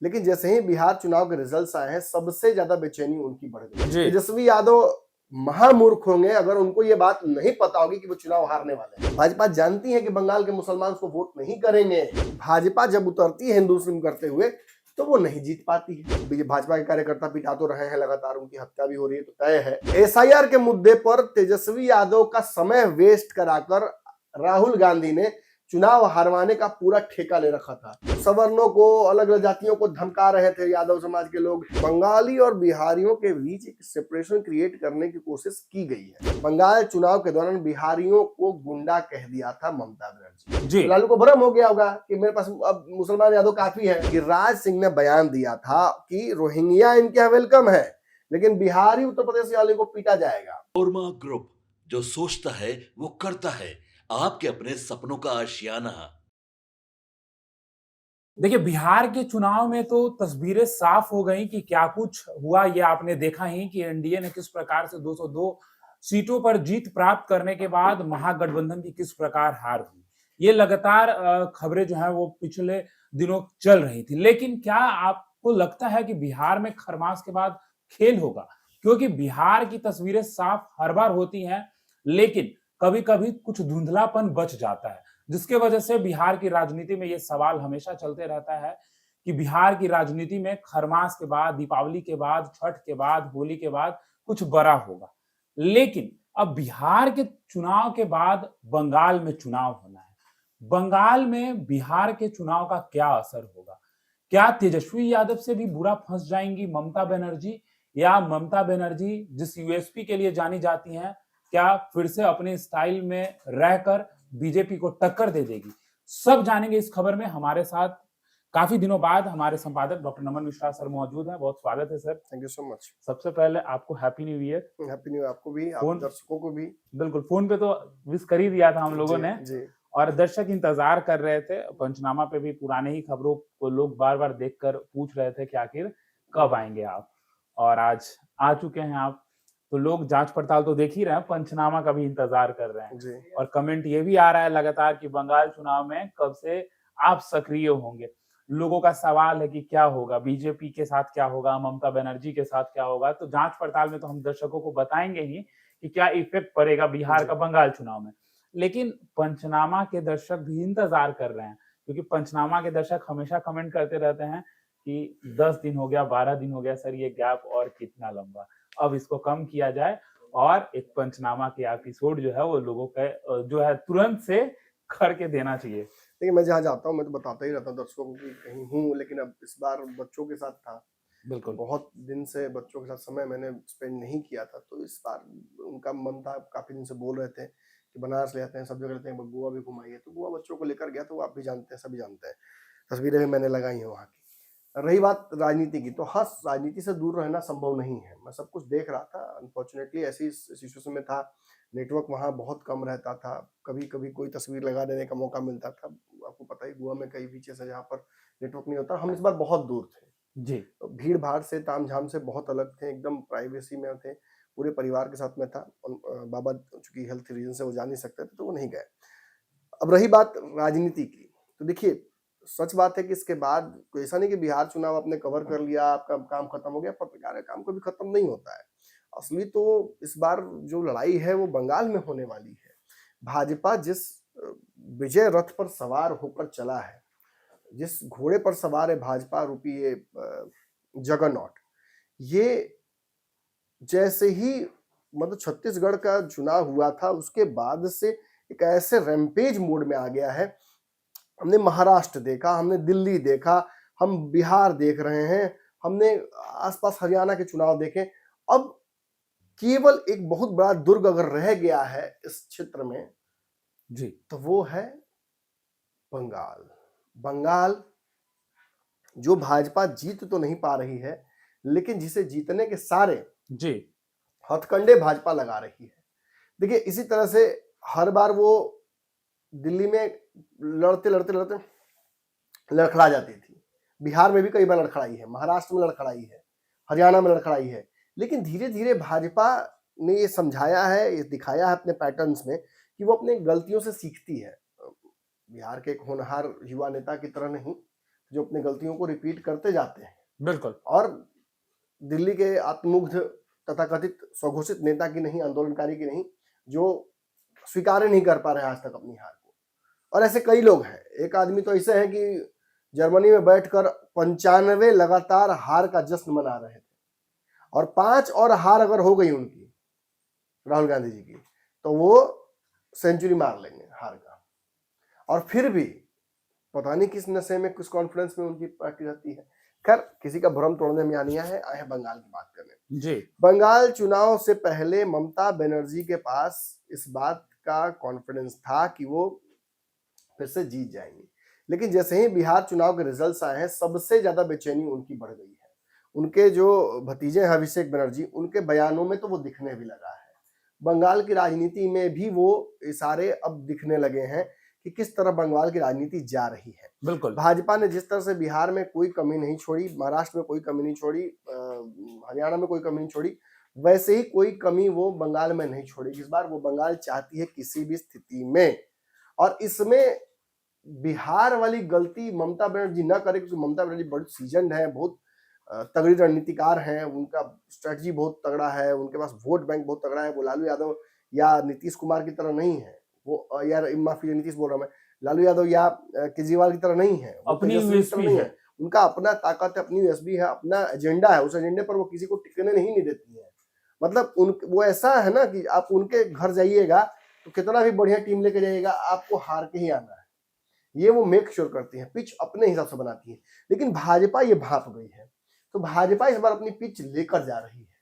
लेकिन जैसे ही बिहार चुनाव के रिजल्ट्स आए हैं, सबसे ज्यादा बेचैनी उनकी बढ़ गई। जी। तेजस्वी यादव महामूर्ख होंगे अगर उनको ये बात नहीं पता होगी कि वो चुनाव हारने वाले हैं। भाजपा जानती है कि बंगाल के मुसलमान उसको वोट नहीं करेंगे। भाजपा जब उतरती है हिंदू फिल्म करते हुए तो वो नहीं जीत पाती है। भाजपा के कार्यकर्ता पिटा तो रहे हैं, लगातार उनकी हत्या भी हो रही है, तो तय है। एसआईआर के मुद्दे पर तेजस्वी यादव का समय वेस्ट कराकर राहुल गांधी ने चुनाव हारवाने का पूरा ठेका ले रखा था। सवर्णों को, अलग अलग जातियों को धमका रहे थे यादव समाज के लोग। बंगाली और बिहारियों के बीच एक सेपरेशन क्रिएट करने की कोशिश की गई है। बंगाल चुनाव के दौरान बिहारियों को गुंडा कह दिया था ममता बनर्जी। जी। तो लालू को भ्रम हो गया होगा कि मेरे पास अब मुसलमान यादव काफी है। गिरिराज सिंह ने बयान दिया था कि रोहिंग्या इनके यहाँ वेलकम है, लेकिन बिहारी उत्तर प्रदेश वाले को पीटा जाएगा। ओरमा ग्रुप, जो सोचता है वो करता है। आपके अपने सपनों का आशियाना। देखिए, बिहार के चुनाव में तो तस्वीरें साफ हो गई कि क्या कुछ हुआ। ये आपने देखा ही कि एनडीए ने किस प्रकार से 202 सीटों पर जीत प्राप्त करने के बाद महागठबंधन की किस प्रकार हार हुई। ये लगातार खबरें जो है वो पिछले दिनों चल रही थी। लेकिन क्या आपको लगता है कि बिहार में खरमास के बाद खेल होगा? क्योंकि बिहार की तस्वीरें साफ हर बार होती हैं, लेकिन कभी-कभी कुछ धुंधलापन बच जाता है, जिसकी वजह से बिहार की राजनीति में ये सवाल हमेशा चलते रहता है कि बिहार की राजनीति में खरमास के बाद, दीपावली के बाद, छठ के बाद, होली के बाद कुछ बड़ा होगा। लेकिन अब बिहार के चुनाव के बाद बंगाल में चुनाव होना है। बंगाल में बिहार के चुनाव का क्या असर होगा? क्या तेजस्वी यादव से भी बुरा फंस जाएंगी ममता बनर्जी, या ममता बनर्जी जिस यूएसपी के लिए जानी जाती हैं, क्या फिर से अपने स्टाइल में रहकर बीजेपी को टक्कर दे देगी? सब जानेंगे इस खबर में। हमारे साथ काफी दिनों बाद हमारे संपादक डॉक्टर नमन मिश्रा सर मौजूद हैं। बहुत स्वागत है sir. Thank you so much. सबसे पहले आपको happy new year. Happy new year आपको भी, आप फोन दर्शकों को भी। बिल्कुल, फोन पे तो विश कर ही दिया था हम लोगों जी ने, जी। और दर्शक इंतजार कर रहे थे। पंचनामा पे भी पुराने ही खबरों को लोग बार बार देखकर पूछ रहे थे कि आखिर कब आएंगे आप, और आज आ चुके हैं आप। तो लोग जांच पड़ताल तो देख ही रहे हैं, पंचनामा का भी इंतजार कर रहे हैं। जी। और कमेंट ये भी आ रहा है लगातार कि बंगाल चुनाव में कब से आप सक्रिय होंगे। लोगों का सवाल है कि क्या होगा, बीजेपी के साथ क्या होगा, ममता बनर्जी के साथ क्या होगा। तो जांच पड़ताल में तो हम दर्शकों को बताएंगे ही कि क्या इफेक्ट पड़ेगा बिहार का बंगाल चुनाव में। लेकिन पंचनामा के दर्शक भी इंतजार कर रहे हैं, क्योंकि पंचनामा के दर्शक हमेशा कमेंट करते रहते हैं कि 10 दिन हो गया, 12 दिन हो गया सर, ये गैप और कितना लंबा, अब इसको कम किया जाए और एक पंचनामा के एपिसोड जो है वो लोगों के जो है तुरंत से करके देना चाहिए। देखिए, मैं जहाँ जाता हूँ मैं तो बताता ही रहता हूँ दर्शकों को कि कहीं हूँ, लेकिन अब इस बार बच्चों के साथ था। बिल्कुल। बहुत दिन से बच्चों के साथ समय मैंने स्पेंड नहीं किया था, तो इस बार उनका मन था, काफ़ी दिन से बोल रहे थे कि बनारस ले जाते हैं, सब जगह लेते हैं, गोवा भी घुमाइए। तो गोवा बच्चों को लेकर गया, तो वो आप भी जानते हैं, सभी जानते हैं। तस्वीरें भी मैंने लगाई हैं वहाँ की। रही बात राजनीति की, तो हाँ, राजनीति से दूर रहना संभव नहीं है। मैं सब कुछ देख रहा था, अनफॉर्चुनेटली ऐसी सिचुएशन में था, नेटवर्क वहाँ बहुत कम रहता था, कभी-कभी कोई तस्वीर लगा देने का मौका मिलता था। आपको पता ही, गोवा में कई बीचेस हैं जहाँ पर नेटवर्क नहीं होता। हम इस बार बहुत दूर थे। जी। भीड़-भाड़ से, तामझाम से बहुत अलग थे, एकदम प्राइवेसी में थे, पूरे परिवार के साथ मैं था। बाबा चूँकि हेल्थ रीज़न से वो जा नहीं सकते थे, तो वो नहीं गए। अब रही बात राजनीति की, तो देखिए, सच बात है कि इसके बाद कोई ऐसा नहीं कि बिहार चुनाव आपने कवर कर लिया, आपका काम खत्म हो गया। पत्रकार का काम कभी खत्म नहीं होता है। असली तो इस बार जो लड़ाई है वो बंगाल में होने वाली है। भाजपा जिस विजय रथ पर सवार होकर चला है, जिस घोड़े पर सवार है भाजपा रूपी ये जगरनॉट, ये जैसे ही मतलब छत्तीसगढ़ का चुनाव हुआ था, उसके बाद से एक ऐसे रैम्पेज मोड में आ गया है। हमने महाराष्ट्र देखा, हमने दिल्ली देखा, हम बिहार देख रहे हैं, हमने आस-पास हरियाणा के चुनाव देखे। अब केवल एक बहुत बड़ा दुर्ग अगर रह गया है इस क्षेत्र में, जी। तो वो है बंगाल। बंगाल जो भाजपा जीत तो नहीं पा रही है, लेकिन जिसे जीतने के सारे जी। हथकंडे भाजपा लगा रही है। देखिए, इसी तरह से हर बार वो दिल्ली में लड़ते लड़खड़ा जाती थी। बिहार में भी कई बार लड़खड़ाई है, महाराष्ट्र में लड़खड़ाई है, हरियाणा में लड़खड़ाई है। लेकिन धीरे-धीरे भाजपा ने ये समझाया है, ये दिखाया है अपने पैटर्न्स में कि वो अपनी गलतियों से सीखती है। बिहार के एक होनहार युवा नेता की तरह नहीं, जो अपनी गलतियों को रिपीट करते जाते हैं बिल्कुल। और दिल्ली के आत्ममुग्ध तथाकथित स्वघोषित नेता की नहीं, आंदोलनकारी की नहीं, जो स्वीकार ही नहीं कर पा रहे आज तक अपनी हार को। और ऐसे कई लोग हैं। एक आदमी तो ऐसे है कि जर्मनी में बैठकर 95 लगातार हार का जश्न मना रहे थे और 5 और हार अगर हो गई उनकी, राहुल गांधी जी की, तो वो सेंचुरी मार लेंगे हार का। और फिर भी पता नहीं किस नशे में, किस कॉन्फिडेंस में उनकी पार्टी रहती है। खैर, किसी का भ्रम तोड़ने में यहाँ नहीं आए हैं बंगाल की बात करने। जी। बंगाल चुनाव से पहले ममता बनर्जी के पास इस बात का कॉन्फिडेंस था कि वो फिर से जीत जाएंगी, लेकिन जैसे ही बिहार चुनाव के रिजल्ट्स आए हैं, सबसे ज्यादा बेचैनी उनकी बढ़ गई है। उनके जो भतीजे हैं अभिषेक बनर्जी, उनके बयानों में तो वो दिखने भी लगा है। बंगाल की राजनीति में भी वो इशारे अब दिखने लगे हैं कि किस तरह बंगाल की राजनीति जा रही है। बिल्कुल। भाजपा ने जिस तरह से बिहार में कोई कमी नहीं छोड़ी, महाराष्ट्र में कोई कमी नहीं छोड़ी, हरियाणा में कोई कमी नहीं छोड़ी, वैसे ही कोई कमी वो बंगाल में नहीं छोड़ेगी। इस बार वो बंगाल चाहती है किसी भी स्थिति में, और इसमें बिहार वाली गलती ममता बनर्जी न करे, क्योंकि ममता बनर्जी बड़ी सीजन्ड है, बहुत तगड़ी रणनीतिकार हैं, उनका स्ट्रेटजी बहुत तगड़ा है, उनके पास वोट बैंक बहुत तगड़ा है। वो लालू यादव या नीतीश कुमार की तरह नहीं है, वो यार माफी नीतीश बोल रहा हूं मैं, लालू यादव या केजरीवाल की तरह नहीं है, अपनी यूएसपी नहीं है। उनका अपना ताकत है, अपनी यूएसपी है, अपना एजेंडा है, उस एजेंडे पर वो किसी को टिकने नहीं देती है। मतलब वो ऐसा है ना कि आप उनके घर जाइएगा तो कितना भी बढ़िया टीम लेके जाइएगा, आपको हार के ही आना है, ये वो मेक श्योर करती है। पिच अपने हिसाब से बनाती है, लेकिन भाजपा ये भाप गई है। तो भाजपा इस बार अपनी पिच लेकर जा रही है।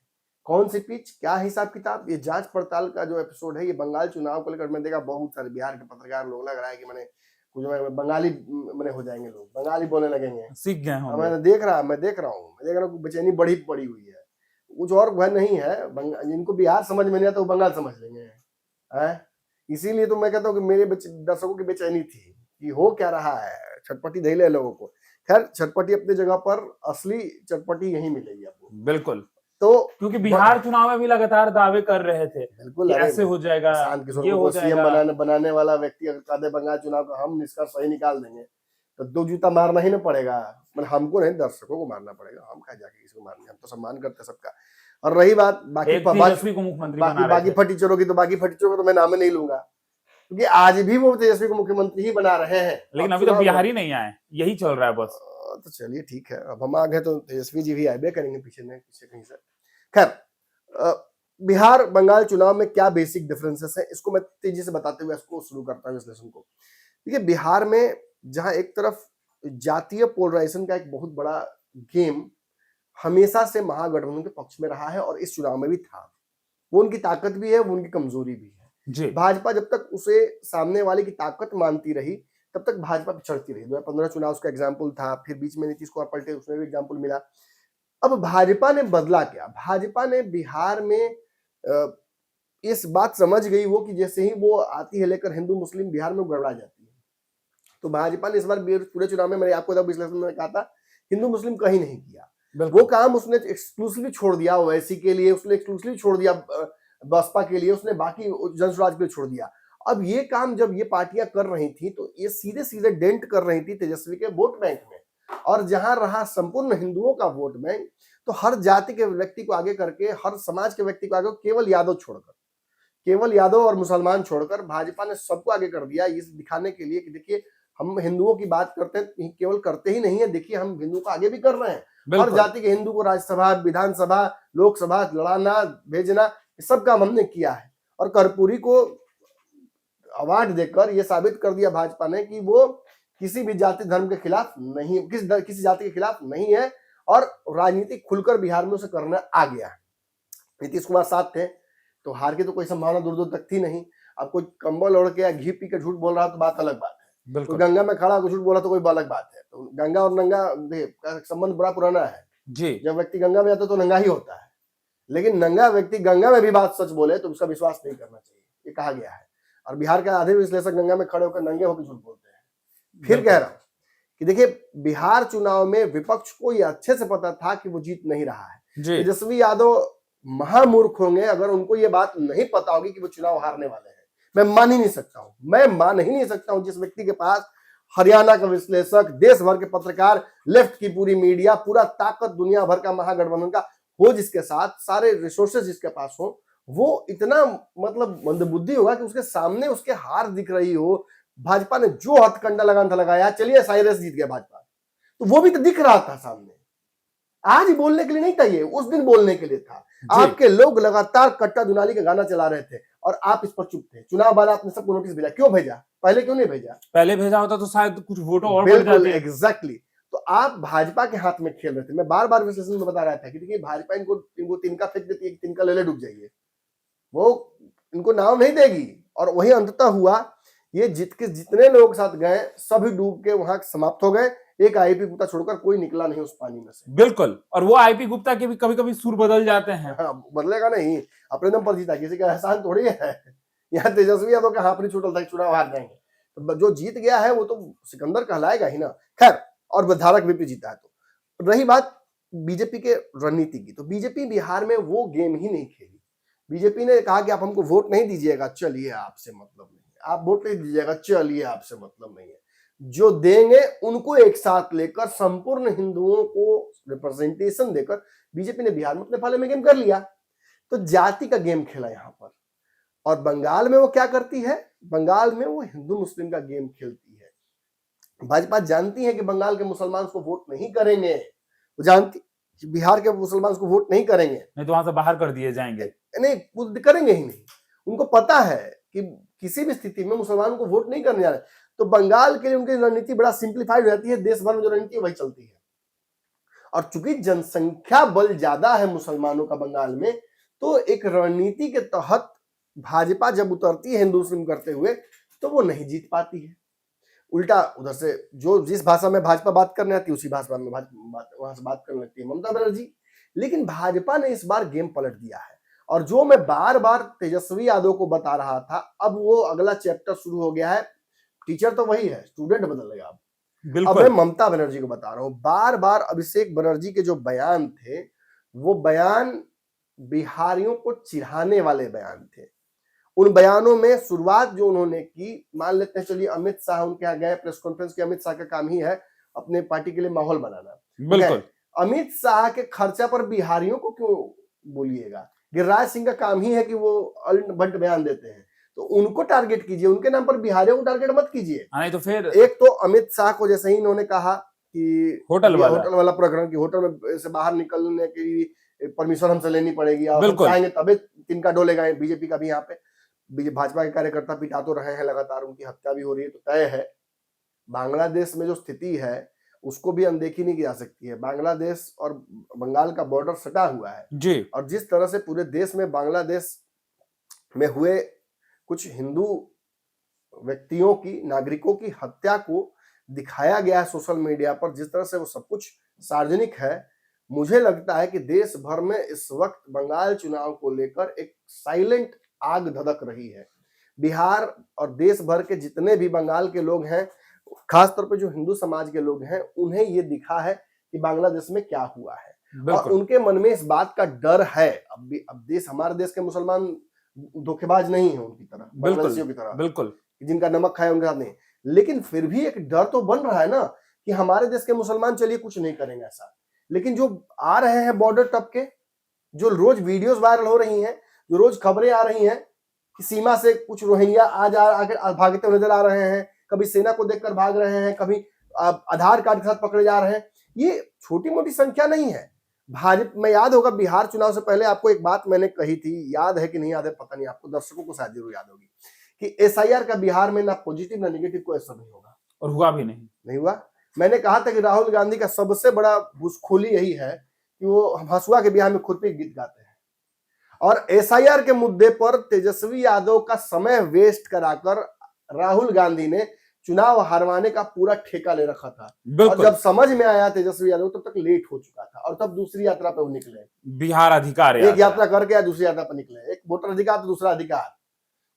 कौन सी पिच, क्या हिसाब किताब, ये जांच पड़ताल का जो एपिसोड है, ये बंगाल चुनाव को लेकर मैं देखा बहुत सारे बिहार के पत्रकार लोग, लग रहा है कि मैंने कुछ बंगाली मैंने हो जाएंगे, लोग बंगाली बोलने लगेंगे, सीख गए होंगे। मैं देख रहा हूँ बेचैनी बड़ी पड़ी हुई है। कुछ और वह नहीं है, जिनको बिहार समझ में नहीं आता वो बंगाल समझ लेंगे। इसीलिए तो मैं कहता हूँ कि मेरे दर्शकों की बेचैनी थी कि हो क्या रहा है, छटपटी धैले लोगों को। खैर, छटपटी अपनी जगह पर, असली चटपटी यहीं मिलेगी आपको। बिल्कुल। तो क्योंकि बिहार चुनाव में भी लगातार दावे कर रहे थे बिल्कुल कि ऐसे हो जाएगा, ये हो जाएगा। सीएम बनाने वाला व्यक्ति अगर कह दे बंगाल चुनाव का हम निष्कर्ष सही निकाल देंगे, तो 2 जूता मारना ही ना पड़ेगा। मतलब हमको नहीं, दर्शकों को मारना पड़ेगा। हम कहा जाके किसी को मारने, हम तो सम्मान करते सबका। और रही बात बाकी तेजस्वी को मुख्यमंत्री बाकी फटीचरों की, तो बाकी फटीचरों को तो मैं नाम नहीं लूंगा, क्योंकि आज भी वो तेजस्वी को मुख्यमंत्री ही बना रहे हैं। लेकिन अभी तो बिहार ही नहीं आए, यही चल रहा है बस। तो चलिए ठीक है, अब हम आ गए तो तेजस्वी जी भी आए करेंगे पीछे कहीं से। खैर, बिहार बंगाल चुनाव में क्या बेसिक डिफरेंसेस है, इसको मैं तेजी से बताते हुए इसको शुरू करता हूँ विश्लेषण को। देखिए, बिहार में जहां एक तरफ जातीय पोलराइजेशन का एक बहुत बड़ा गेम हमेशा से महागठबंधन के पक्ष में रहा है, और इस चुनाव में भी था। वो उनकी ताकत भी है, वो उनकी कमजोरी भी है। भाजपा जब तक उसे सामने वाले की ताकत मानती रही, तब तक भाजपा पिछड़ती रही। 2015 चुनाव उसका एग्जाम्पल था, फिर बीच में नीतीश कुमार पलटे, उसमें भी एग्जाम्पल मिला। अब भाजपा ने बदला क्या? भाजपा ने बिहार में इस बात समझ गई वो कि जैसे ही वो आती है लेकर हिंदू मुस्लिम, बिहार में गड़बड़ा जाती है। तो भाजपा ने इस बार पूरे चुनाव में, मैंने आपको तब विश्लेषण में कहा था, हिंदू मुस्लिम कहीं नहीं किया। वो काम उसने एक्सक्लूसिवली छोड़ दिया ओवैसी के लिए, उसने एक्सक्लूसिवली छोड़ दिया बसपा के लिए, उसने बाकी जनसुराज के लिए छोड़ दिया। अब ये काम जब ये पार्टियां कर रही थी, तो ये सीधे सीधे डेंट कर रही थी तेजस्वी के वोट बैंक में। और जहां रहा संपूर्ण हिंदुओं का वोट बैंक, तो हर जाति के व्यक्ति को आगे करके, हर समाज के व्यक्ति को आगे, केवल यादव छोड़कर, केवल यादव और मुसलमान छोड़कर भाजपा ने सबको आगे कर दिया, ये दिखाने के लिए कि देखिए हम हिंदुओं की बात करते हैं, केवल करते ही नहीं है, देखिए हम हिंदुओं को आगे भी कर रहे हैं। हर जाति के हिंदू को राज्यसभा, विधानसभा, लोकसभा लड़ाना, भेजना, सब काम हमने किया है। और कर्पूरी को अवार्ड देकर ये साबित कर दिया भाजपा ने कि वो किसी भी जाति धर्म के खिलाफ नहीं, किसी जाति के खिलाफ नहीं है, और राजनीति खुलकर बिहार में उसे करना आ गया। नीतीश कुमार साथ थे तो हार की तो कोई संभावना दूर दूर तक थी नहीं। अब कोई कंबल ओढ़ के या घी पी के झूठ बोल रहा तो बात अलग बात है, तो गंगा में खड़ा झूठ बोला तो कोई अलग बात है। तो गंगा और नंगा का संबंध बड़ा पुराना है जी। जब व्यक्ति गंगा में जाता तो नंगा ही होता है, लेकिन नंगा व्यक्ति गंगा में भी बात सच बोले तो उसका विश्वास नहीं करना चाहिए, ये कहा गया है। और बिहार के आधे विश्लेषक गंगा में खड़े होकर नंगे होकर झूठ बोलते हैं। फिर कह रहा हूं कि देखिए, बिहार चुनाव में विपक्ष को यह अच्छे से पता था कि वो जीत नहीं रहा है। तेजस्वी यादव महामूर्ख होंगे अगर उनको ये बात नहीं पता होगी कि वो चुनाव हारने वाले हैं। मैं मान ही नहीं सकता हूं जिस व्यक्ति के पास हरियाणा का विश्लेषक, देश भर के पत्रकार, लेफ्ट की पूरी मीडिया, पूरा ताकत दुनिया भर का महागठबंधन का हो जिसके साथ, सारे रिसोर्सेज जिसके पास हो, वो इतना मतलब मंदबुद्धि होगा कि उसके सामने उसके हार दिख रही हो। भाजपा ने जो हथकंडा लगाना था लगाया, चलिए साइरस जीत गया भाजपा, तो वो भी तो दिख रहा था सामने। आज ही बोलने के लिए नहीं था, ये उस दिन बोलने के लिए था। आपके लोग लगातार कट्टा दुनाली का गाना चला रहे थे और आप इस पर चुप थे। चुनाव बाद आपने सबको नोटिस भेजा, क्यों भेजा? पहले क्यों नहीं भेजा? पहले भेजा होता तो शायद कुछ वोटों और बढ़ बिल्कुल जाते। एग्जैक्टली। तो आप भाजपा के हाथ में खेल रहे थे। मैं बार बार विश्लेषण में बता रहा था कि देखिए भाजपा इनको तिनका फेंक देती है, तिनका ले ले डूब जाइए, वो इनको नाव नहीं देगी। और वही अंततः हुआ, ये जितने लोग साथ गए सभी डूब के वहां समाप्त हो गए। एक आईपी गुप्ता छोड़कर कोई निकला नहीं उस पानी में से। बिल्कुल, और वो आईपी गुप्ता के भी कभी कभी सुर बदल जाते हैं। हाँ, बदलेगा नहीं, अपने दम पर जीता, किसी का एहसान थोड़ी है। यहाँ तेजस्वी यादव का हाथ नहीं छूटल था कि चुनाव हार जाएंगे, तो जो जीत गया है वो तो सिकंदर कहलाएगा ही ना। खैर, और विधायक भी जीता है। तो रही बात बीजेपी के रणनीति की, तो बीजेपी बिहार में वो गेम ही नहीं खेली। बीजेपी ने कहा कि आप हमको वोट नहीं दीजिएगा, चलिए आपसे मतलब नहीं, आप वोट नहीं दीजिएगा, चलिए आपसे मतलब नहीं है। जो देंगे उनको एक साथ लेकर संपूर्ण हिंदुओं को रिप्रेजेंटेशन देकर बीजेपी ने बिहार में अपने पाले में गेम कर लिया। तो जाति का गेम खेला यहां पर। और बंगाल में वो क्या करती है? बंगाल में वो हिंदू मुस्लिम का गेम खेलती है। भाजपा जानती है कि बंगाल के मुसलमान उसको वोट नहीं करेंगे, वो जानती बिहार के मुसलमान उसको वोट नहीं करेंगे, नहीं तो वहां से बाहर कर दिए जाएंगे। नहीं वो करेंगे ही नहीं। उनको पता है कि किसी भी स्थिति में मुसलमानों को वोट नहीं करने जा रहे। तो बंगाल के लिए उनकी रणनीति बड़ा सिंप्लीफाइड रहती है, देश भर में जो रणनीति वही चलती है। और चूंकि जनसंख्या बल ज्यादा है मुसलमानों का बंगाल में, तो एक रणनीति के तहत भाजपा जब उतरती है हिंदू मुस्लिम करते हुए, तो वो नहीं जीत पाती है। उल्टा उधर से जो जिस भाषा में भाजपा बात करने आती है उसी भाषा में वहां से बात करने लगती है ममता बनर्जी। लेकिन भाजपा ने इस बार गेम पलट दिया है। और जो मैं बार बार तेजस्वी यादव को बता रहा था, अब वो अगला चैप्टर शुरू हो गया है। टीचर तो वही है, स्टूडेंट बदलेगा अब। अब मैं ममता बनर्जी को बता रहा हूं, बार बार अभिषेक बनर्जी के जो बयान थे, वो बयान बिहारियों को चिढ़ाने वाले बयान थे। उन बयानों में शुरुआत जो उन्होंने की, मान लेते हैं चलिए अमित शाह उनके यहाँ गए प्रेस कॉन्फ्रेंस की, अमित शाह का काम ही है अपने पार्टी के लिए माहौल बनाना। बिल्कुल, अमित शाह के खर्चा पर बिहारियों को क्यों बोलिएगा? गिरिराज सिंह का काम ही है कि वो अल्ट बंट बयान देते हैं, तो उनको टारगेट कीजिए, उनके नाम पर बिहारियों को टारगेट मत कीजिए। नहीं तो फिर एक तो अमित शाह को जैसे ही इन्होंने कहा कि होटल वाला प्रकरण की होटल में से बाहर निकलने की परमिशन हमसे लेनी पड़ेगी और हम चाहेंगे तभी तिनका डोलेगा बीजेपी का भी। यहाँ पे भाजपा के कार्यकर्ता पिटा तो रहे हैं लगातार, उनकी हत्या भी हो रही है, तो तय है बांग्लादेश में जो स्थिति है उसको भी अनदेखी नहीं की जा सकती है। बांग्लादेश और बंगाल का बॉर्डर सटा हुआ है जी, और जिस तरह से पूरे देश में बांग्लादेश में हुए कुछ हिंदू व्यक्तियों की, नागरिकों की हत्या को दिखाया गया है सोशल मीडिया पर, जिस तरह से वो सब कुछ सार्वजनिक है, मुझे लगता है कि देश भर में इस वक्त बंगाल चुनाव को लेकर एक साइलेंट आग धधक रही है। बिहार और देश भर के जितने भी बंगाल के लोग हैं, खासतौर पे जो हिंदू समाज के लोग हैं, उन्हें ये दिखा है कि बांग्लादेश में क्या हुआ है और उनके मन में इस बात का डर है। अब देश, हमारे देश के मुसलमान धोखेबाज नहीं है उनकी तरह, बांग्लादेशियों की तरह, बिल्कुल, जिनका नमक खाए उनके साथ नहीं। लेकिन फिर भी एक डर तो बन रहा है ना कि हमारे देश के मुसलमान चलिए कुछ नहीं करेंगे ऐसा। लेकिन जो आ रहे हैं बॉर्डर टप के, जो रोज वीडियोस वायरल हो रही हैं, जो रोज खबरें आ रही हैं कि सीमा से कुछ रोहिंग्या आकर भागते हुए नजर आ रहे हैं, कभी सेना को देखकर भाग रहे हैं, कभी आधार कार्ड के साथ पकड़े जा रहे हैं, ये छोटी मोटी संख्या नहीं है। भाजपा में याद होगा बिहार चुनाव से पहले आपको एक बात मैंने कही थी, याद है कि नहीं याद है पता नहीं, आपको दर्शकों को शायद जरूर याद होगी कि एसआईआर का बिहार में ना पॉजिटिव ना नेगेटिव कोई असर नहीं होगा, और हुआ भी नहीं हुआ। मैंने कहा था कि राहुल गांधी का सबसे बड़ा घुसखोली यही है कि वो हसुआ के बिहार में खुरपी गीत गाते हैं और एसआईआर के मुद्दे पर तेजस्वी यादव का समय वेस्ट कराकर राहुल गांधी ने चुनाव हारवाने का पूरा ठेका ले रखा था। और जब समझ में आया तेजस्वी यादव तब तक लेट हो चुका था और तब दूसरी यात्रा पे वो निकले, बिहार अधिकार, एक यात्रा करके दूसरी यात्रा पर निकले, एक वोटर अधिकार तो दूसरा अधिकार,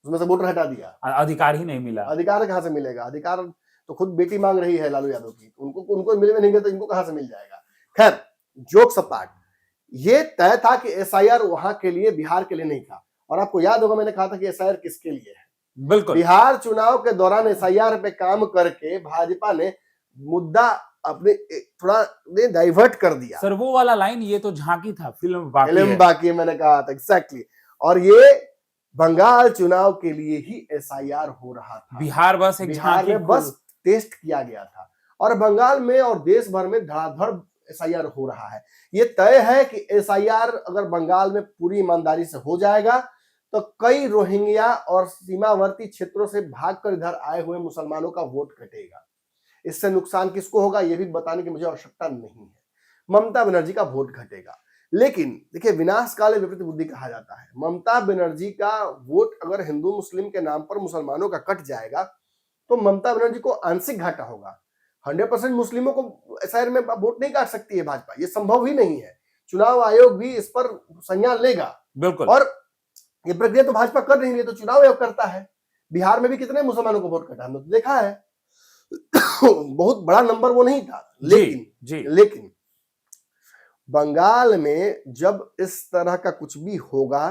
उसमें से वोटर हटा दिया, अधिकार ही नहीं मिला। अधिकार कहां से मिलेगा? अधिकार तो खुद बेटी मांग रही है लालू यादव की, उनको मिले नहीं तो इनको कहां से मिल जाएगा? खैर, जोक्स अपार्ट, ये तय था कि एसआईआर वहां के लिए, बिहार के लिए नहीं था। और आपको याद होगा मैंने कहा था कि एसआईआर किसके लिए है? बिल्कुल। बिहार चुनाव के दौरान एसआईआर पे काम करके भाजपा ने मुद्दा अपने थोड़ा डाइवर्ट कर दिया। सर वो वाला लाइन, ये तो झांकी था, फिल्म बाकी फिल्म है। बाकी मैंने कहा था एग्जैक्टली। और ये बंगाल चुनाव के लिए ही एसआईआर हो रहा था। बिहार बस एक बिहार झांकी में बस टेस्ट किया गया था और बंगाल में और देश भर में धड़ाधड़ एसआईआर हो रहा है। ये तय है कि एसआईआर अगर बंगाल में पूरी ईमानदारी से हो जाएगा तो कई रोहिंग्या और सीमावर्ती क्षेत्रों से भागकर इधर आए हुए मुसलमानों का वोट घटेगा। इससे नुकसान किसको होगा ये भी बताने की मुझे आवश्यकता नहीं है। ममता बनर्जी का वोट घटेगा। लेकिन देखिए, विनाश काले विपरीत बुद्धि कहा जाता है। ममता बनर्जी का वोट अगर हिंदू मुस्लिम के नाम पर मुसलमानों का कट जाएगा तो ममता बनर्जी को आंशिक घाटा होगा। 100% मुस्लिमों को एसआईआर में वोट नहीं काट सकती है भाजपा, ये संभव ही नहीं है। चुनाव आयोग भी इस पर संज्ञान लेगा। बिल्कुल। और ये प्रक्रिया तो भाजपा कर नहीं रही, तो चुनाव आयोग करता है। बिहार में भी कितने मुसलमानों को वोट कटा हमने तो देखा है। बहुत बड़ा नंबर वो नहीं था, लेकिन बंगाल में जब इस तरह का कुछ भी होगा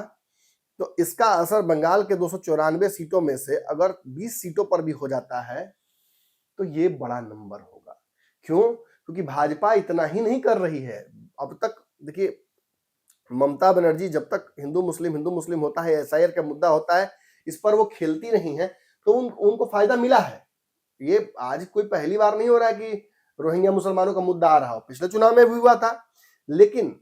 तो इसका असर बंगाल के 294 सीटों में से अगर 20 सीटों पर भी हो जाता है तो ये बड़ा नंबर होगा। क्यों? क्योंकि भाजपा इतना ही नहीं कर रही है अब तक। देखिए, ममता बनर्जी जब तक हिंदू मुस्लिम होता है, एसआईआर का मुद्दा होता है, इस पर वो खेलती नहीं है तो उनको फायदा मिला है। ये आज कोई पहली बार नहीं हो रहा है कि रोहिंग्या मुसलमानों का मुद्दा आ रहा हो, पिछले चुनाव में भी हुआ था। लेकिन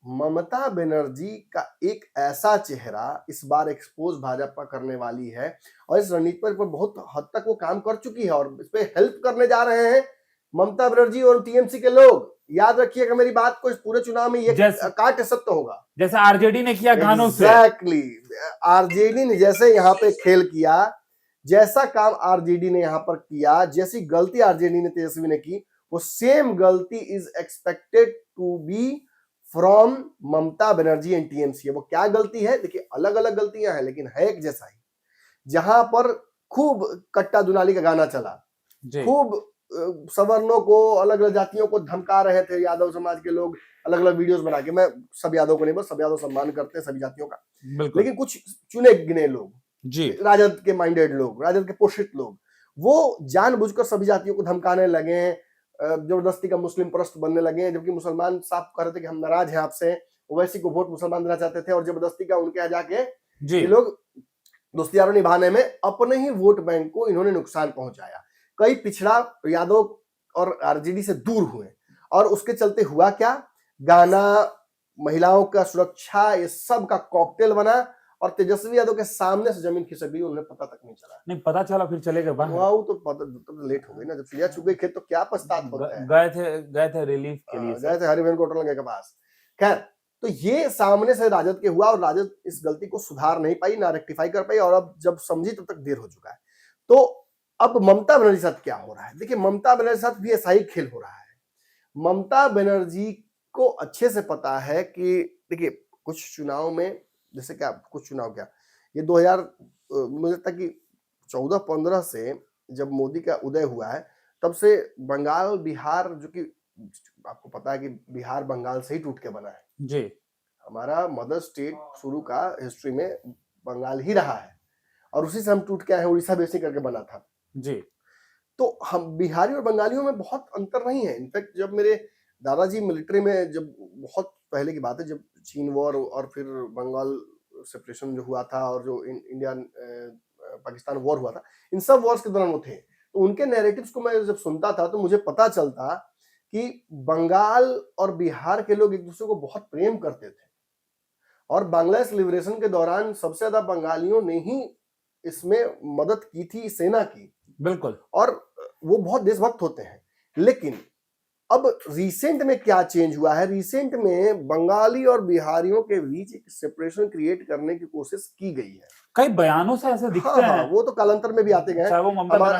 ममता बनर्जी का एक ऐसा चेहरा इस बार एक्सपोज भाजपा करने वाली है और इस रणनीति पर बहुत हद तक वो काम कर चुकी है और इस पे हेल्प करने जा रहे हैं ममता बनर्जी और टीएमसी के लोग। याद रखिएगा मेरी बात को, इस पूरे चुनाव में ये काट सत्य होगा, जैसे आरजेडी ने किया गानों से। एग्जैक्टली। आरजेडी ने जैसे यहाँ पे खेल किया, जैसा काम आरजेडी ने यहाँ पर किया, जैसी गलती आरजेडी ने तेजस्वी ने की, वो सेम गलती is expected to be from Mamata Banerjee and TMC. वो क्या गलती है? देखिए, अलग अलग गलतियां हैं लेकिन है एक जैसा ही। जहां पर खूब कट्टा दुनाली का गाना चला, खूब सवर्णों को, अलग अलग जातियों को धमका रहे थे यादव समाज के लोग, अलग अलग वीडियोस बना के। मैं सब यादव को नहीं, बस सब यादव सम्मान करते हैं सभी जातियों का, लेकिन कुछ चुने गिने लोग, राजद के माइंडेड लोग, राजद के पोषित लोग, वो जानबूझकर सभी जातियों को धमकाने लगे, जबरदस्ती का मुस्लिम परस्त बनने लगे। जबकि मुसलमान साफ कर रहे थे कि हम नाराज हैं आपसे, ओवैसी को वोट मुसलमान देना चाहते थे और जबरदस्ती का उनके यहाँ जाके ये लोग दोस्तियारों निभाने में अपने ही वोट बैंक को इन्होंने नुकसान पहुंचाया। कई पिछड़ा यादव और आरजेडी से दूर हुए और उसके चलते हुआ क्या, गाना, महिलाओं का सुरक्षा, ये सब का कॉकटेल बना और तेजस्वी यादव के सामने से जमीन खिसक गई, उन्हें पता तक नहीं चला। नहीं पता चला, फिर चले गए बाहर। वाह, तो पता लेट हो गई ना, जब चिड़िया चुग गई खेत तो क्या पछतात होता है। गए थे रिलीफ के लिए, गए थे हरिवेन को के पास। खैर, तो ये सामने से राजद के हुआ और राजद इस गलती को सुधार नहीं पाई, ना रेक्टिफाई कर पाई, और अब जब समझी तब तक देर हो चुका है। तो अब ममता बनर्जी साथ क्या हो रहा है? देखिए, ममता बनर्जी साथ भी ऐसा ही खेल हो रहा है। ममता बनर्जी को अच्छे से पता है कि देखिए, कुछ चुनाव में, जैसे क्या कुछ चुनाव क्या, ये 2000 मुझे लगता है कि 14-15 से जब मोदी का उदय हुआ है तब से बंगाल बिहार, जो कि आपको पता है कि बिहार बंगाल से ही टूट के बना है जी, हमारा मदर स्टेट शुरू का हिस्ट्री में बंगाल ही रहा है और उसी से हम टूट के आए हैं, उड़ीसा बेसिक करके बना था जी। तो हम बिहारी और बंगालियों में बहुत अंतर नहीं है। इनफैक्ट जब मेरे दादाजी मिलिट्री में, जब बहुत पहले की बात है, जब चीन वॉर और फिर बंगाल सेपरेशन जो हुआ था और जो इंडिया पाकिस्तान वॉर हुआ था, इन सब वॉर्स के दौरान वो थे, तो उनके नैरेटिव्स को मैं जब सुनता था तो मुझे पता चलता कि बंगाल और बिहार के लोग एक दूसरे को बहुत प्रेम करते थे और बांग्लादेश लिबरेशन के दौरान सबसे ज्यादा बंगालियों ने ही इसमें मदद की थी, सेना की, बिल्कुल, और वो बहुत देशभक्त होते हैं। लेकिन अब रिसेंट में क्या चेंज हुआ है? रिसेंट में बंगाली और बिहारियों के बीच एक सेपरेशन क्रिएट करने की कोशिश की गई है। कई बयानों से ऐसे दिखते हैं। वो तो कालांतर में भी आते गए।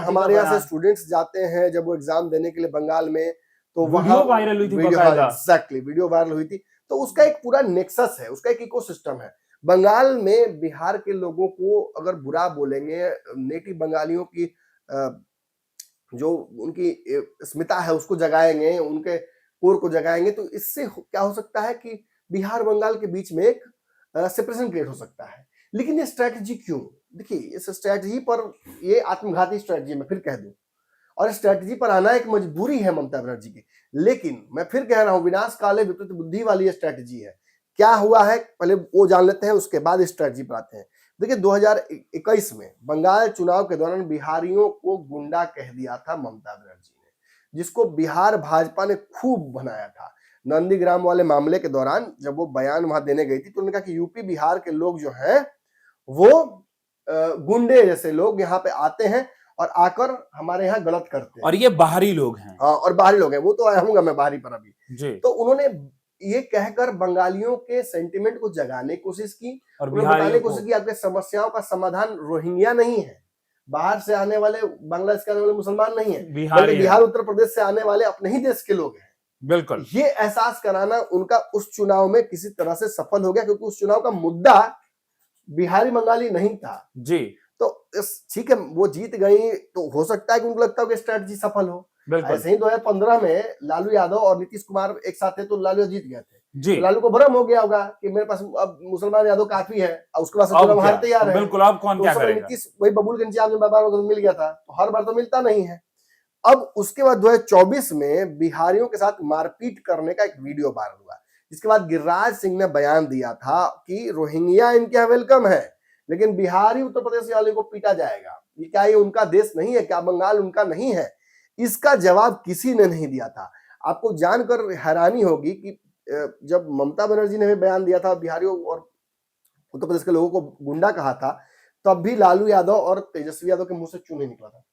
हमारे यहाँ से स्टूडेंट्स जाते हैं जब वो एग्जाम देने के लिए बंगाल में, तो वीडियो वायरल हुई थी, एग्जैक्टली वीडियो वायरल हुई थी। तो उसका एक पूरा नेक्सस है, उसका एक इकोसिस्टम है। बंगाल में बिहार के लोगों को अगर बुरा बोलेंगे, नेटिव बंगालियों की जो उनकी अस्मिता है उसको जगाएंगे, उनके कोर को जगाएंगे, तो इससे क्या हो सकता है कि बिहार बंगाल के बीच में एक सेपरेशन क्रिएट हो सकता है। लेकिन ये स्ट्रैटेजी क्यों? देखिए इस स्ट्रैटेजी पर, ये आत्मघाती स्ट्रैटेजी मैं फिर कह दूं, और स्ट्रैटेजी पर आना एक मजबूरी है ममता बनर्जी की। लेकिन मैं फिर कह रहा हूं, विनाश काले विपरीत बुद्धि वाली स्ट्रैटेजी है। क्या हुआ है पहले वो जान लेते हैं, उसके बाद स्ट्रैटेजी पर आते हैं। देखिए 2021 में बंगाल चुनाव के दौरान बिहारियों को गुंडा कह दिया था ममता बनर्जी ने, जिसको बिहार भाजपा ने खूब बनाया था। नंदीग्राम वाले मामले के दौरान जब वो बयान वहां देने गई थी तो उन्होंने कहा कि यूपी बिहार के लोग जो हैं वो गुंडे जैसे लोग यहाँ पे आते हैं और आकर हमारे यहाँ गलत करते हैं, और ये बाहरी लोग हैं। हाँ, और बाहरी लोग हैं, वो तो आऊंगा मैं बाहरी पर अभी जी। तो उन्होंने ये कहकर बंगालियों के सेंटिमेंट को जगाने की कोशिश की और उन्हें बताने बिहारियों की कोशिश की आपके समस्याओं का समाधान रोहिंग्या नहीं है, बाहर से आने वाले, बांग्लादेश के आने वाले मुसलमान नहीं है, बल्कि बिहार उत्तर प्रदेश से आने वाले अपने ही देश के लोग हैं। बिल्कुल, ये एहसास कराना उनका उस चुनाव में किसी तरह से सफल हो गया, क्योंकि उस चुनाव का मुद्दा बिहारी बंगाली नहीं था जी। तो ठीक है, वो जीत गई तो हो सकता है कि उनको लगता हो कि स्ट्रैटेजी सफल हो। ऐसे ही 2015 में लालू यादव और नीतीश कुमार एक साथ थे तो लालू यादव जीत गए थे जी। तो लालू को भ्रम हो गया होगा कि मेरे पास अब मुसलमान यादव काफी है, और उसके बाद चुनाव हारते जा रहे हैं। बिल्कुल, अब कौन क्या करेगा? नीतीश वही बबूल के नीचे आपने बार मिल गया था, तो हर बार तो मिलता नहीं है। अब उसके बाद 2024 में बिहारियों के साथ मारपीट करने का एक वीडियो वायरल हुआ, जिसके बाद गिरिराज सिंह ने बयान दिया था कि रोहिंग्या इनके यहाँ वेलकम है, लेकिन बिहारी उत्तर प्रदेश वाले को पीटा जाएगा। ये क्या ये उनका देश नहीं है क्या? बंगाल उनका नहीं है? इसका जवाब किसी ने नहीं दिया था। आपको जानकर हैरानी होगी कि जब ममता बनर्जी ने भी बयान दिया था बिहारियों और उत्तर प्रदेश के लोगों को गुंडा कहा था, तब भी लालू यादव और तेजस्वी यादव के मुंह से चूं नहीं निकला था।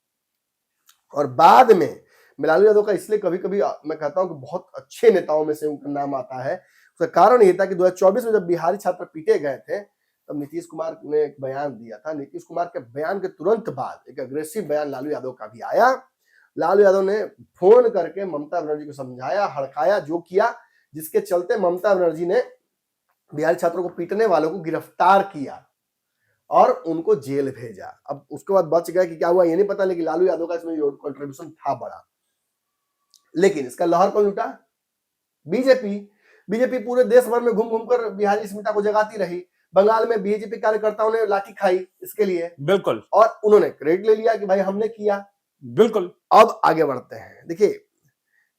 और बाद में लालू यादव का इसलिए कभी कभी मैं कहता हूं कि बहुत अच्छे नेताओं में से उनका नाम आता है। उसका कारण ये था कि 2024 में जब बिहारी छात्र पीटे गए थे तब नीतीश कुमार ने एक बयान दिया था। नीतीश कुमार के बयान के तुरंत बाद एक अग्रेसिव बयान लालू यादव का भी आया। लालू यादव ने फोन करके ममता बनर्जी को समझाया, हड़काया, जो किया, जिसके चलते ममता बनर्जी ने बिहारी छात्रों को पीटने वालों को गिरफ्तार किया और उनको जेल भेजा। अब उसके बाद बच गए कि क्या हुआ ये नहीं पता, लेकिन लालू यादव का इसमें कंट्रीब्यूशन था बड़ा। लेकिन इसका लहर कौन लुटा? बीजेपी। बीजेपी पूरे देश भर में घूम घूम कर बिहारी अस्मिता को जगाती रही। बंगाल में बीजेपी कार्यकर्ताओं ने लाठी खाई इसके लिए, बिल्कुल, और उन्होंने क्रेडिट ले लिया कि भाई हमने किया। बिल्कुल। अब आगे बढ़ते हैं। देखिए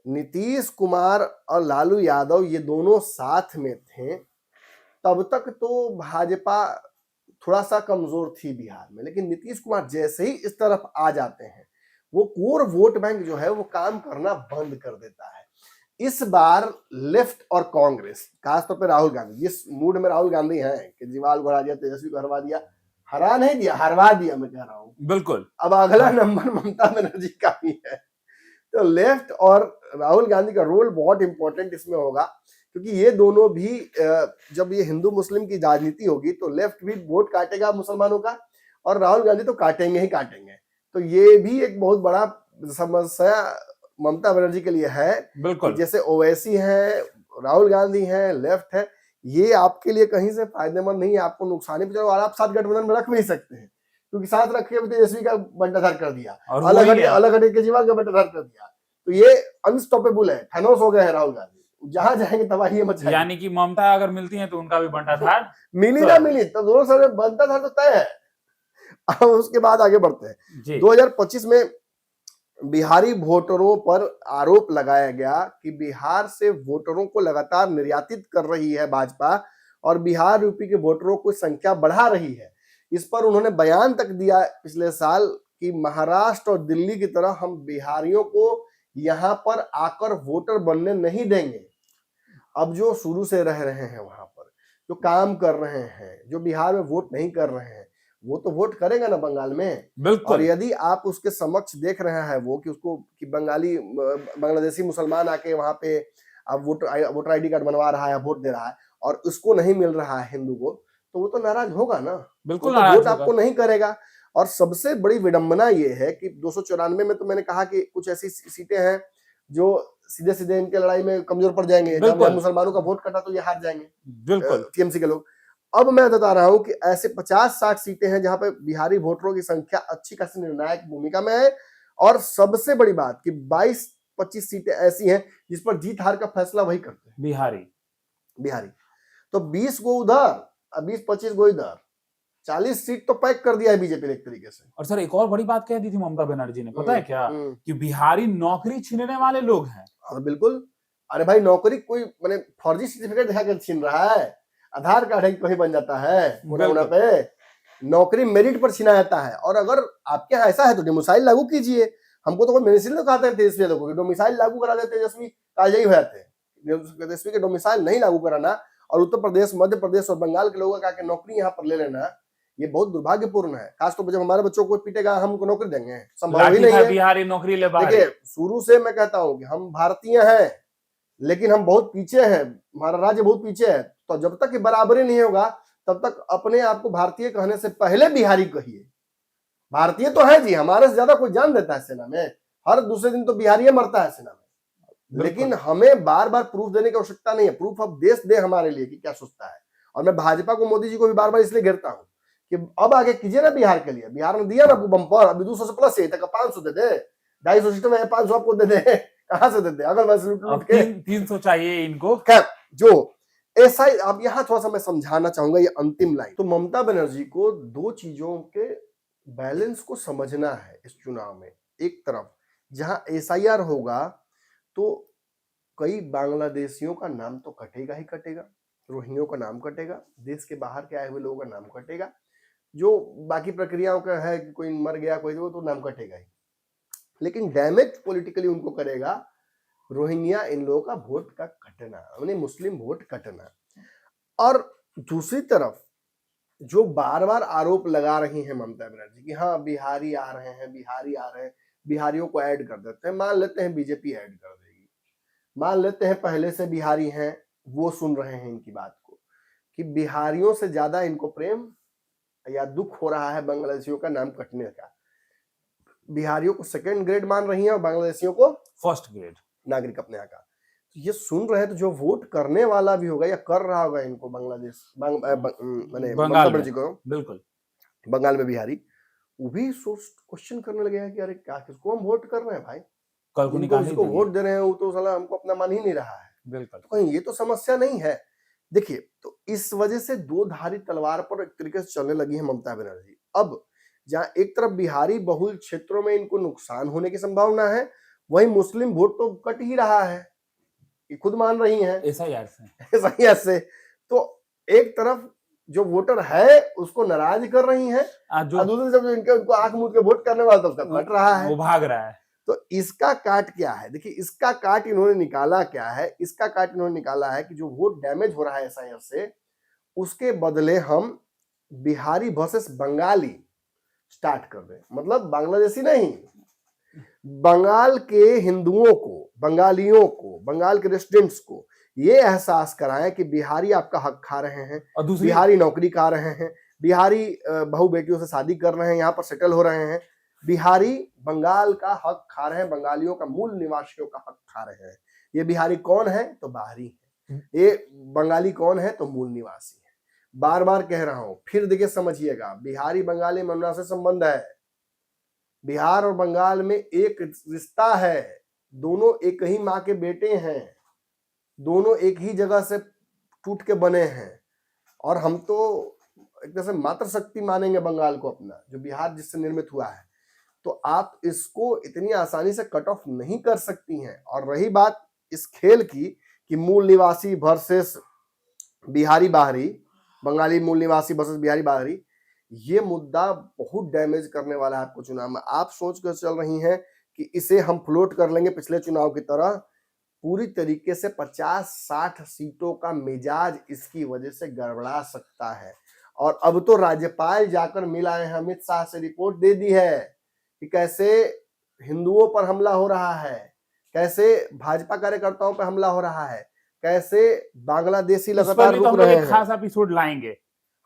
नीतीश कुमार और लालू यादव ये दोनों साथ में थे तब तक तो भाजपा थोड़ा सा कमजोर थी बिहार में, लेकिन नीतीश कुमार जैसे ही इस तरफ आ जाते हैं वो कोर वोट बैंक जो है वो काम करना बंद कर देता है। इस बार लेफ्ट और कांग्रेस, खासतौर पर राहुल गांधी, जिस मूड में राहुल गांधी हैं, केजरीवाल को हरा दिया, तेजस्वी को हरवा दिया, हरा नहीं दिया, हरवा दिया, मैं कह रहा हूं। बिल्कुल। अब अगला नंबर ममता बनर्जी का भी है। तो लेफ्ट और राहुल गांधी का रोल बहुत इंपॉर्टेंट इसमें होगा, क्योंकि ये दोनों भी जब ये हिंदू मुस्लिम की राजनीति होगी तो लेफ्ट भी वोट काटेगा मुसलमानों का, और राहुल गांधी तो काटेंगे ही काटेंगे। तो ये भी एक बहुत बड़ा समस्या ममता बनर्जी के लिए है। बिल्कुल। जैसे ओवैसी है, राहुल गांधी है, लेफ्ट है, ये आपके लिए कहीं से फायदेमंद नहीं है, आपको नुकसान ही, और आप साथ गठबंधन में रख भी सकते हैं, क्योंकि साथ रख के तेजस्वी का बंटाधार कर दिया, अलग हटे केजरीवाल का बंटाधार कर दिया, तो ये अनस्टॉपेबल है, थैनोस हो गए हैं राहुल गांधी, जहां जाएंगे तबाही मचाएंगे। यानी कि ममता अगर मिलती है तो उनका भी बंटाधार मिली ना मिली तो दोनों सारे बंटाधार तो तय है। अब उसके बाद आगे बढ़ते हैं। 2025 में बिहारी वोटरों पर आरोप लगाया गया कि बिहार से वोटरों को लगातार निर्यातित कर रही है भाजपा, और बिहार यूपी के वोटरों की संख्या बढ़ा रही है। इस पर उन्होंने बयान तक दिया पिछले साल कि महाराष्ट्र और दिल्ली की तरह हम बिहारियों को यहां पर आकर वोटर बनने नहीं देंगे। अब जो शुरू से रह रहे हैं वहां पर, जो काम कर रहे हैं, जो बिहार में वोट नहीं कर रहे हैं, वो तो वोट करेगा ना बंगाल में। बिल्कुल। और यदि आप उसके समक्ष देख रहे हैं वो कि उसको कि बांग्लादेशी मुसलमान आके वहां पे अब वोटर आईडी कार्ड बनवा रहा है, वोट दे रहा है, और उसको नहीं मिल रहा है हिंदू को, तो वो तो नाराज होगा ना। बिल्कुल, तो वोट आपको नहीं करेगा। और सबसे बड़ी विडंबना ये है कि 294 में तो मैंने कहा कि कुछ ऐसी सीटें हैं जो सीधे सीधे इनके लड़ाई में कमजोर पड़ जाएंगे, जब मुसलमानों का वोट कटा तो ये हार जाएंगे, बिल्कुल, टीएमसी के लोग। अब मैं बता रहा हूं कि ऐसे 50-60 सीटें हैं जहां पे बिहारी वोटरों की संख्या अच्छी खासी निर्णायक भूमिका में है, और सबसे बड़ी बात कि 22-25 सीटें ऐसी हैं जिस पर जीत हार का फैसला वही करते हैं, बिहारी। तो 20 गो उधर, 20-25 गो इधर, 40 सीट तो पैक कर दिया है बीजेपी ने एक तरीके से। और सर एक और बड़ी बात कह दी थी ममता बनर्जी ने, पता है क्या, हम्म। कि बिहारी नौकरी छीनने वाले लोग हैं। हाँ बिल्कुल, अरे भाई नौकरी कोई मैंने फर्जी सर्टिफिकेट दिखा कर छीन रहा है, आधार कार्ड है कहीं बन जाता है कोना पे, नौकरी मेरिट पर छीना जाता है। और अगर आपके यहाँ ऐसा है तो डोमिसाइल लागू कीजिए। हमको तो कोई मिनिस्ट्री तो कहते हैं तेजस्वी यादव को डोमिसाइल लागू करा देते, तेजस्वी कालजयी हो जाते हैं। तेजस्वी के डोमिसाइल नहीं लागू कराना और उत्तर प्रदेश, मध्य प्रदेश और बंगाल के लोगों का आके नौकरी यहाँ पर ले लेना, ये बहुत दुर्भाग्यपूर्ण है। खासतौर पर जब हमारे बच्चों को पीटेगा हम उनको नौकरी देंगे, संभव ही नहीं है। बिहारी नौकरी ले बाहर। देखिए शुरू से मैं कहता हूँ कि हम भारतीय हैं लेकिन हम बहुत पीछे हैं, हमारा राज्य बहुत पीछे है। तो जब तक बराबरी नहीं होगा तब तक अपने आप को भारतीय कहने से पहले बिहारी कहिए। भारतीय तो है जी, हमारे से ज्यादा कोई जान देता है सेना में, हर दूसरे दिन तो बिहारी मरता है सेना में। लेकिन हमें बार बार प्रूफ देने की आवश्यकता नहीं है, प्रूफ अब देश दे हमारे लिए कि क्या सोचता है। और मैं भाजपा को, मोदी जी को भी बार बार इसलिए घेरता हूं कि अब आगे कीजिए ना बिहार के लिए। बिहार ने दिया ना आपको बम्पर, अभी 200 से प्लस है, 500 दे दे, 250 सिस्टम है, 500 आपको दे दे, कहां से दे दे, अगर मैं लूट के 300 चाहिए इनको। खैर जो ऐसा ही अब यहाँ थोड़ा सा मैं समझाना चाहूंगा, ये अंतिम लाइन। तो ममता बनर्जी को दो चीजों के बैलेंस को समझना है इस चुनाव में। एक तरफ जहां एसआईआर होगा तो कई बांग्लादेशियों का नाम तो कटेगा ही कटेगा, रोहिंग्यों का नाम कटेगा, देश के बाहर के आए हुए लोगों का नाम कटेगा, जो बाकी प्रक्रियाओं का है कि कोई मर गया कोई तो नाम कटेगा ही। लेकिन डैमेज पॉलिटिकली उनको करेगा रोहिंग्या, इन लोगों का वोट का कटना, यानी मुस्लिम वोट कटना। और दूसरी तरफ जो बार बार आरोप लगा रही हैं ममता बनर्जी कि हाँ बिहारी आ रहे हैं, बिहारी आ रहे हैं, बिहारियों को ऐड कर देते हैं। मान लेते हैं बीजेपी ऐड कर देगी, मान लेते हैं पहले से बिहारी हैं वो सुन रहे हैं इनकी बात को कि बिहारियों से ज्यादा इनको प्रेम या दुख हो रहा है बांग्लादेशियों का नाम कटने का। बिहारियों को सेकंड ग्रेड मान रही हैं और बांग्लादेशियों को फर्स्ट ग्रेड नागरिक अपने यहाँ का। तो ये सुन रहे हैं तो जो वोट करने वाला भी होगा या कर रहा होगा इनको बांग्लादेश मैंने ममता बनर्जी को, बिल्कुल बंगाल में बिहारी, वो भी सोच क्वेश्चन करने लगे हैं कि अरे क्या किसको हम वोट कर रहे हैं भाई, कल को जिनको जिसको वोट दे रहे हैं वो तो साला हमको अपना मान ही नहीं रहा है। बिल्कुल, तो कहीं ये तो समस्या नहीं है। देखिए तो इस वजह से दो धारी तलवार पर एक तरीके से चलने लगी है ममता बनर्जी। अब जहां एक तरफ बिहारी बहुल क्षेत्रों में इनको नुकसान होने की संभावना है, वहीं मुस्लिम वोट तो कट ही रहा है, ये खुद मान रही हैं एसआईआर से। तो एक तरफ जो वोटर है उसको नाराज कर रही हैं, और दूसरी तरफ जो इनको आंख मूंद के वोट करने वाला तो उसका कट रहा है, वो भाग रहा है। तो इसका काट क्या है? देखिए इसका काट इन्होंने निकाला क्या है, इसका काट इन्होंने निकाला है कि जो वोट डैमेज हो रहा है एसआईआर से, उसके बदले हम बिहारी वर्सेस बंगाली स्टार्ट कर दें। मतलब बांग्लादेशी नहीं, बंगाल के हिंदुओं को, बंगालियों को, बंगाल के रेसिडेंट्स को ये एहसास कराएं कि बिहारी आपका हक खा रहे हैं, और बिहारी नौकरी खा रहे हैं, बिहारी बहू बेटियों से शादी कर रहे हैं, यहाँ पर सेटल हो रहे हैं, बिहारी बंगाल का हक खा रहे हैं, बंगालियों का, मूल निवासियों का हक खा रहे हैं। ये बिहारी कौन है? तो बाहरी है। ये बंगाली कौन है? तो मूल निवासी है। बार बार कह रहा हूं, फिर देखिए समझिएगा, बिहारी बंगाली ममना से संबंध है। बिहार और बंगाल में एक रिश्ता है, दोनों एक ही माँ के बेटे हैं, दोनों एक ही जगह से टूट के बने हैं। और हम तो एक तरह से मातृशक्ति मानेंगे बंगाल को अपना, जो बिहार जिससे निर्मित हुआ है। तो आप इसको इतनी आसानी से कट ऑफ नहीं कर सकती हैं। और रही बात इस खेल की कि मूल निवासी वर्सेस बिहारी बाहरी, बंगाली मूल निवासी वर्सेस बिहारी बाहरी, ये मुद्दा बहुत डैमेज करने वाला है आपको चुनाव में। आप सोच कर चल रही हैं कि इसे हम फ्लोट कर लेंगे पिछले चुनाव की तरह, पूरी तरीके से 50-60 सीटों का मिजाज इसकी वजह से गड़बड़ा सकता है। और अब तो राज्यपाल जाकर मिल आए हैं, अमित शाह से रिपोर्ट दे दी है कि कैसे हिंदुओं पर हमला हो रहा है, कैसे भाजपा कार्यकर्ताओं पर हमला हो रहा है, कैसे बांग्लादेशी लगातार रुक रहे हैं। खास एपिसोड लाएंगे,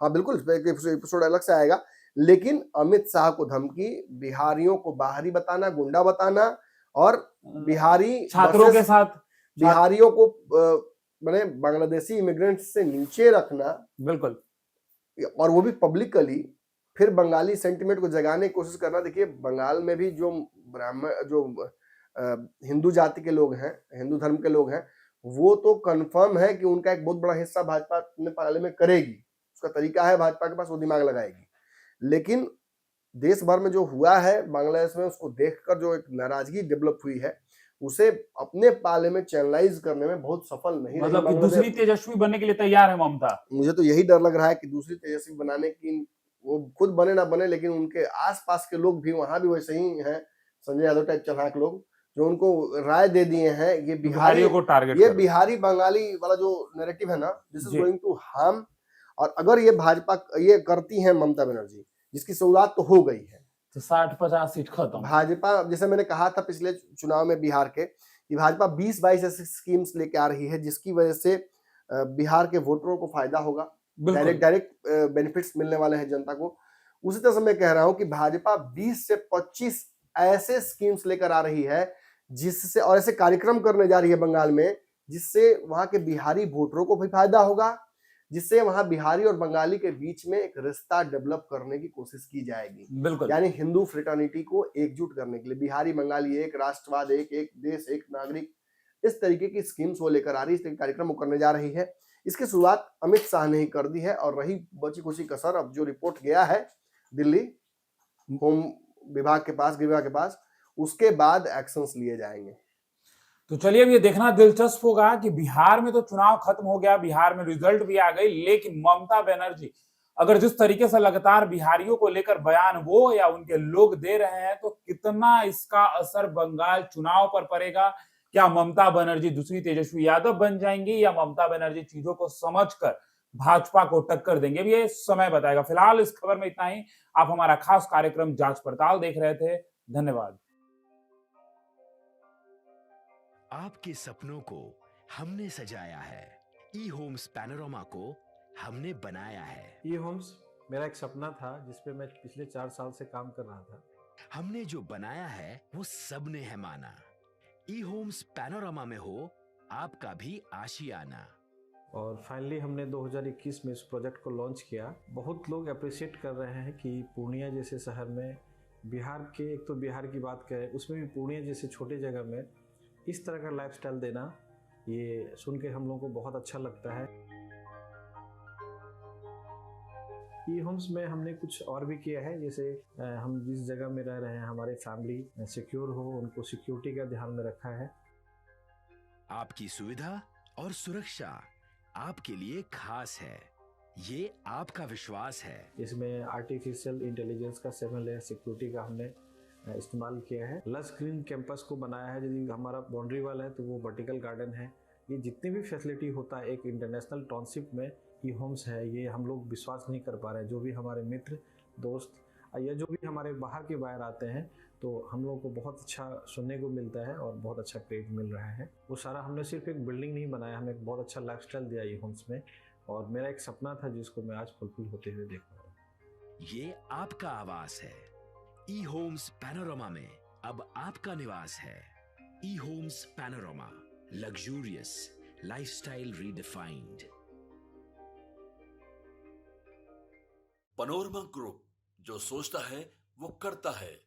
हाँ बिल्कुल, एपिसोड अलग से आएगा। लेकिन अमित शाह को धमकी, बिहारियों को बाहरी बताना, गुंडा बताना, और बिहारी छात्रों के साथ बिहारियों को मैंने बांग्लादेशी इमिग्रेंट्स से नीचे रखना, बिल्कुल, और वो भी पब्लिकली, फिर बंगाली सेंटिमेंट को जगाने की कोशिश करना। देखिए बंगाल में भी जो ब्राह्मण, जो हिंदू जाति के लोग हैं, हिंदू धर्म के लोग हैं, वो तो कंफर्म है कि उनका एक बहुत बड़ा हिस्सा भाजपा अपने पाले में करेगी। उसका तरीका है भाजपा के पास, वो दिमाग लगाएगी। लेकिन देश भर में जो हुआ है बांग्लादेश में, उसको देखकर जो एक नाराजगी डेवलप हुई है, उसे अपने पाले में चैनलाइज करने में बहुत सफल नहीं रही मतलब कि बांग्लादेश। दूसरी तेजस्वी बनने के लिए तैयार है ममता। मुझे तो यही डर लग रहा है कि दूसरी तेजस्वी बनाने की, वो खुद बने ना बने, लेकिन उनके आसपास के लोग भी वहां भी वैसे ही हैं, संजय यादव टाइप चालाक लोग, जो उनको राय दे दिए हैं ये बिहारियों को टारगेट ये करो। बिहारी बंगाली वाला जो नैरेटिव है ना, this is G. Going to harm. और अगर ये भाजपा ये करती है ममता बनर्जी, जिसकी शुरुआत तो हो गई है, तो 60-50 सीट खत्म। भाजपा, जैसे मैंने कहा था पिछले चुनाव में बिहार के, कि भाजपा 20-22 ऐसी स्कीम्स लेके आ रही है जिसकी वजह से बिहार के वोटरों को फायदा होगा, बिल्कुल। डायरेक्ट बेनिफिट्स मिलने वाले हैं जनता को। उसी तरह से मैं कह रहा हूं कि भाजपा 20 से 25 ऐसे स्कीम्स लेकर आ रही है जिससे, और ऐसे कार्यक्रम करने जा रही है बंगाल में, जिससे वहां के बिहारी वोटरों को भी फायदा होगा, जिससे वहां बिहारी और बंगाली के बीच में एक रिश्ता डेवलप करने की कोशिश की जाएगी। बिल्कुल। यानी हिंदू फ्रेटर्निटी को एकजुट करने के लिए बिहारी बंगाली एक, राष्ट्रवाद एक, एक देश एक नागरिक, इस तरीके की स्कीम्स वो लेकर आ रही है, इस तरीके कार्यक्रम वो करने जा रही है। इसकी शुरुआत अमित शाह ने ही कर दी है, और रही बची कुछ कसर, अब जो रिपोर्ट गया है दिल्ली होम विभाग के पास, गृह विभाग के पास, उसके बाद एक्शंस लिए जाएंगे। तो चलिए अब ये देखना दिलचस्प होगा कि बिहार में तो चुनाव खत्म हो गया, बिहार में रिजल्ट भी आ गई, लेकिन ममता बनर्जी अगर जिस तरीके से लगातार बिहारियों को लेकर बयान वो या उनके लोग दे रहे हैं, तो कितना इसका असर बंगाल चुनाव पर पड़ेगा। क्या ममता बनर्जी दूसरी तेजस्वी यादव बन जाएंगी, या ममता बनर्जी चीजों को समझकर भाजपा को टक्कर देंगे, अब ये समय बताएगा। फिलहाल इस खबर में इतना ही। आप हमारा खास कार्यक्रम जांच पड़ताल देख रहे थे। धन्यवाद। आपके सपनों को हमने सजाया है, ई होम्स पैनोरामा को हमने बनाया है। ई होम्स मेरा एक सपना था जिस पे मैं पिछले 4 साल से काम कर रहा था। हमने जो बनाया है वो सबने है माना। ई होम्स पैनोरामा में हो आपका भी आशियाना। और फाइनली हमने 2021 में इस प्रोजेक्ट को लॉन्च किया। बहुत लोग अप्रिशिएट कर रहे हैं कि पूर्णिया जैसे शहर में, बिहार के, एक तो बिहार की बात करें उसमें भी पूर्णिया जैसे छोटे जगह में इस तरह का लाइफस्टाइल देना, ये सुन के हम लोगों को बहुत अच्छा लगता है। ई होम्स में हमने कुछ और भी किया है, जैसे हम जिस जगह में रह रहे हैं हमारे फैमिली सिक्योर हो, उनको सिक्योरिटी का ध्यान में रखा है। आपकी सुविधा और सुरक्षा आपके लिए खास है, ये आपका विश्वास है। इसमें आर्टिफिशियल इंटेलिजेंस का 7 लेयर सिक्योरिटी का हमने इस्तेमाल किया है। लस ग्रीन कैंपस को बनाया है, यदि हमारा बाउंड्री वाल है तो वो वर्टिकल गार्डन है। ये जितनी भी फैसिलिटी होता है एक इंटरनेशनल टाउनशिप में ई होम्स है, ये हम लोग विश्वास नहीं कर पा रहे हैं। जो भी हमारे मित्र दोस्त या जो भी हमारे बाहर के बाहर आते हैं, तो हम लोगों को बहुत अच्छा सुनने को मिलता है और बहुत अच्छा क्रेडिट मिल रहा है। वो सारा हमने सिर्फ एक बिल्डिंग नहीं बनाया, हमें एक बहुत अच्छा लाइफस्टाइल दिया ई होम्स में, और मेरा एक सपना था जिसको मैं आज फुलफिल होते हुए देख रहा हूँ। ये आपका आवास है। ई होम्स पैनोरामा में अब आपका निवास है। E homes Panorama, luxurious lifestyle redefined. Panorama group, जो सोचता है वो करता है।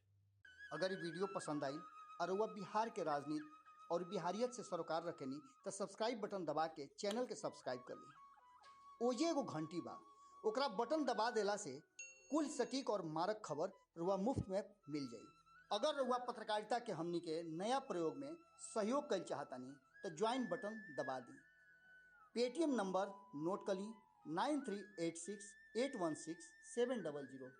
अगर ये वीडियो पसंद आई और वह बिहार के राजनीति और बिहारियत से सरोकार रखेनी तो सब्सक्राइब बटन दबा के चैनल के सब्सक्राइब कर ली। ओजे एगो घंटी बा, ओकरा बटन दबा देला से कुल सटीक और मारक खबर रुआ मुफ्त में मिल जाई। अगर रुआ पत्रकारिता के हमनी के नया प्रयोग में सहयोग कर चाहतानी तो ज्वाइन बटन दबा दी। पेटीएम नंबर नोट कर ली 9386816700।